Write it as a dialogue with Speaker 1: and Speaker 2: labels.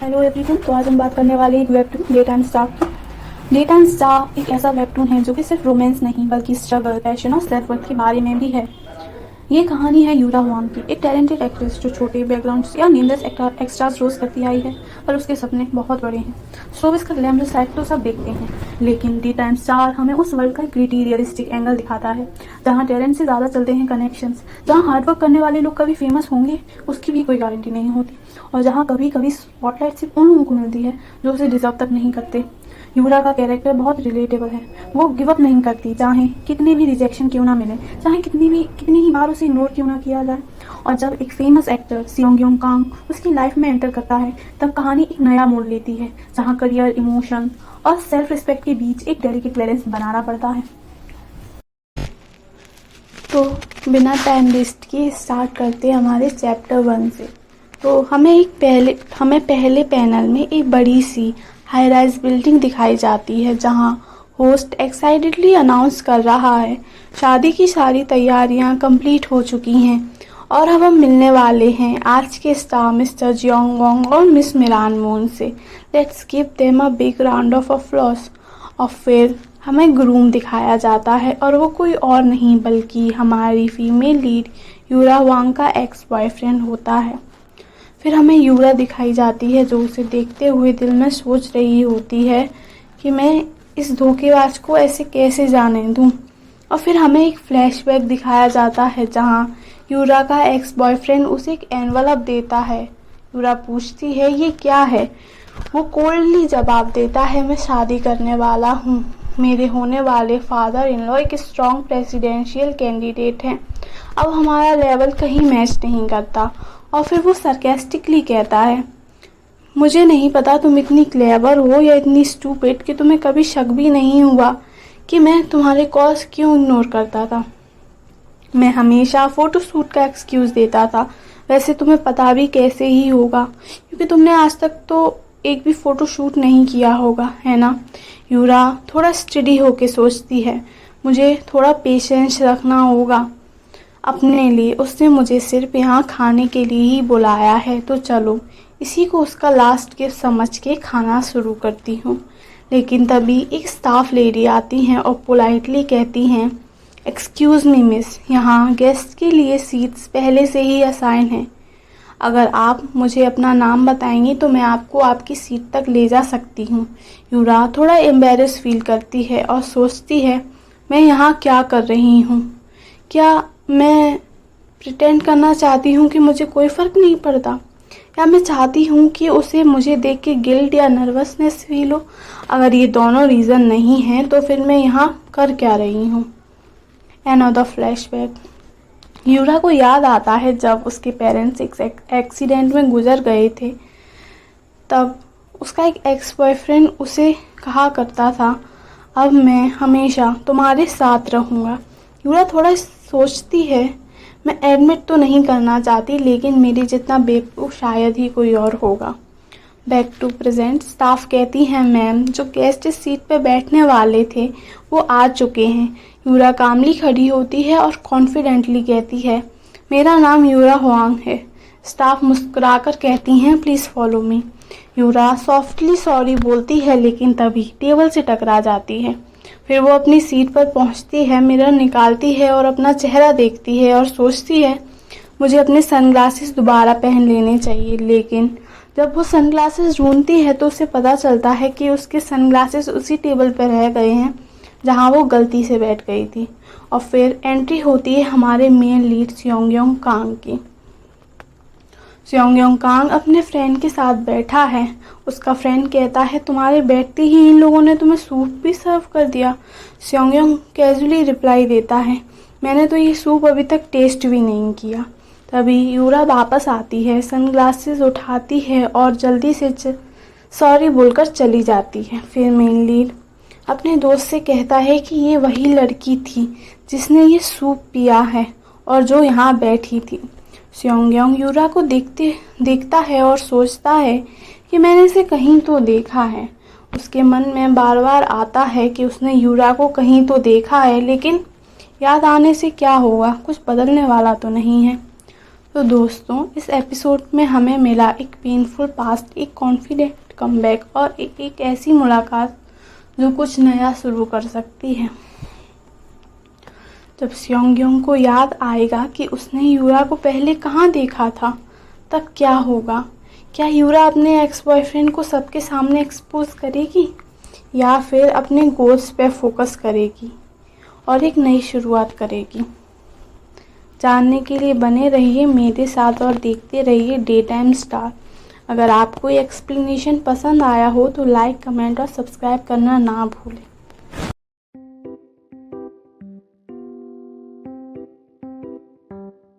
Speaker 1: Hello everyone. तो आज हम बात करने वाले एक वेबटून डेट एंड स्टार की। डेट एंड स्टार एक ऐसा वेबटून है जो कि सिर्फ रोमांस नहीं बल्कि स्ट्रगल, पैशन और सेल्फ वर्थ के बारे में भी है। ये कहानी है यूरा हुआंग की, एक टैलेंटेड एक्ट्रेस जो छोटे बैकग्राउंड्स या नेमलेस एक्स्ट्रास रोज करती आई है, पर उसके सपने बहुत बड़े हैं। शोबिज़ का ग्लैमरस साइड तो सब देखते हैं, लेकिन डेट एंड स्टार हमें उस वर्ल्ड का ग्रिटी रियलिस्टिक एंगल दिखाता है जहाँ टैलेंट से ज़्यादा चलते हैं कनेक्शंस, जहाँ हार्डवर्क करने वाले लोग कभी फेमस होंगे उसकी भी कोई गारंटी नहीं होती, और जहाँ कभी कभी स्पॉटलाइट सिर्फ उन लोगों को मिलती है जो उसे डिजर्व तक नहीं करते। यूरा का कैरेक्टर बहुत रिलेटेबल है। वो गिव अप नहीं करती, चाहे कितने भी रिजेक्शन क्यों ना मिले, चाहे कितनी ही बार उसे इग्नोर क्यों ना किया जाए। और जब एक फेमस एक्टर सियोंग कांग उसकी लाइफ में एंटर करता है तब कहानी एक नया मोड़ लेती है, जहाँ करियर, इमोशन और सेल्फ रिस्पेक्ट के बीच एक डेलिकेट बैलेंस बनाना पड़ता है। तो बिना टाइम वेस्ट किए स्टार्ट करते हैं हमारे चैप्टर 1 से। तो हमें पहले पैनल में एक बड़ी सी हाई राइज बिल्डिंग दिखाई जाती है, जहां होस्ट एक्साइटेडली अनाउंस कर रहा है शादी की सारी तैयारियां कंप्लीट हो चुकी हैं और अब हम मिलने वाले हैं आज के स्टार मिस्टर जियोंग वोंग और मिस मिरान मून से। Let's give them a big round of applause. और फिर हमें ग्रूम दिखाया जाता है और वो कोई और नहीं बल्कि हमारी फीमेल लीड यूरा हुआंग का एक्स बॉयफ्रेंड होता है। फिर हमें यूरा दिखाई जाती है जो उसे देखते हुए दिल में सोच रही होती है कि मैं इस धोखेबाज को ऐसे कैसे जाने दूं। और फिर हमें एक फ्लैशबैक दिखाया जाता है जहां यूरा का एक्स बॉयफ्रेंड उसे एक एनवलप देता है। यूरा पूछती है ये क्या है, वो कोल्डली जवाब देता है मैं शादी करने वाला हूँ, मेरे होने वाले फादर इन लॉ एक स्ट्रॉन्ग प्रेसिडेंशियल कैंडिडेट हैं, अब हमारा लेवल कहीं मैच नहीं करता। और फिर वो सरकास्टिकली कहता है मुझे नहीं पता तुम इतनी क्लेवर हो या इतनी स्टूपिड कि तुम्हें कभी शक भी नहीं हुआ कि मैं तुम्हारे कॉल्स क्यों इग्नोर करता था। मैं हमेशा फोटोशूट का एक्सक्यूज देता था, वैसे तुम्हें पता भी कैसे ही होगा क्योंकि तुमने आज तक तो एक भी फोटोशूट नहीं किया होगा, है ना। यूरा थोड़ा स्टडी होके सोचती है मुझे थोड़ा पेशेंस रखना होगा अपने लिए, उसने मुझे सिर्फ यहाँ खाने के लिए ही बुलाया है, तो चलो इसी को उसका लास्ट गिफ्ट समझ के खाना शुरू करती हूँ। लेकिन तभी एक स्टाफ लेडी आती हैं और पोलाइटली कहती हैं एक्सक्यूज़ मी मिस, यहाँ गेस्ट के लिए सीट्स पहले से ही असाइन हैं, अगर आप मुझे अपना नाम बताएंगी तो मैं आपको आपकी सीट तक ले जा सकती हूँ। यूरा थोड़ा एम्बेरस फील करती है और सोचती है मैं यहाँ क्या कर रही हूँ, क्या मैं प्रिटेंड करना चाहती हूँ कि मुझे कोई फ़र्क नहीं पड़ता, या मैं चाहती हूँ कि उसे मुझे देख के गिल्ट या नर्वसनेस फील हो। अगर ये दोनों रीज़न नहीं हैं तो फिर मैं यहाँ कर क्या रही हूँ। Another flashback. यूरा को याद आता है जब उसके पेरेंट्स एक एक्सीडेंट में गुजर गए थे, तब उसका एक एक्स बॉयफ्रेंड उसे कहा करता था अब मैं हमेशा तुम्हारे साथ रहूँगा। यूरा थोड़ा सोचती है मैं एडमिट तो नहीं करना चाहती, लेकिन मेरे जितना बेवकूफ़ शायद ही कोई और होगा। Back to present. स्टाफ कहती हैं मैम जो गेस्ट इस सीट पर बैठने वाले थे वो आ चुके हैं। यूरा कामली खड़ी होती है और कॉन्फिडेंटली कहती है मेरा नाम यूरा हुआंग है। स्टाफ मुस्कुराकर कहती हैं please follow me. Yura softly sorry बोलती है लेकिन तभी टेबल से टकरा जाती है। फिर वो अपनी सीट पर पहुंचती है, मिरर निकालती है और अपना चेहरा देखती है और सोचती है मुझे अपने सनग्लासेस दोबारा पहन लेने चाहिए। लेकिन जब वो सनग्लासेस ढूंढती है तो उसे पता चलता है कि उसके सनग्लासेस उसी टेबल पर रह गए हैं जहां वो गलती से बैठ गई थी। और फिर एंट्री होती है हमारे मेन लीड सियोंग कांग की। सियोंग कांग अपने फ्रेंड के साथ बैठा है। उसका फ्रेंड कहता है तुम्हारे बैठते ही इन लोगों ने तुम्हें सूप भी सर्व कर दिया। सियोंग कैजुअली रिप्लाई देता है मैंने तो ये सूप अभी तक टेस्ट भी नहीं किया। तभी यूरा वापस आती है, सनग्लासेस उठाती है और जल्दी से सॉरी बोलकर चली जाती है। फिर मेन लीड अपने दोस्त से कहता है कि ये वही लड़की थी जिसने ये सूप पिया है और जो यहाँ बैठी थी। सियोंग यूरा को देखता है और सोचता है कि मैंने इसे कहीं तो देखा है। उसके मन में बार बार आता है कि उसने यूरा को कहीं तो देखा है, लेकिन याद आने से क्या होगा, कुछ बदलने वाला तो नहीं है। तो दोस्तों, इस एपिसोड में हमें मिला एक पेनफुल पास्ट, एक कॉन्फिडेंट कमबैक और एक ऐसी मुलाकात जो कुछ नया शुरू कर सकती है। जब स्योंगयोंग को याद आएगा कि उसने यूरा को पहले कहाँ देखा था, तब क्या होगा? क्या यूरा अपने एक्स बॉयफ्रेंड को सबके सामने एक्सपोज करेगी या फिर अपने गोल्स पे फोकस करेगी और एक नई शुरुआत करेगी? जानने के लिए बने रहिए मेरे साथ और देखते रहिए डे टाइम स्टार। अगर आपको ये एक्सप्लेनेशन पसंद आया हो तो लाइक, कमेंट और सब्सक्राइब करना ना भूलें।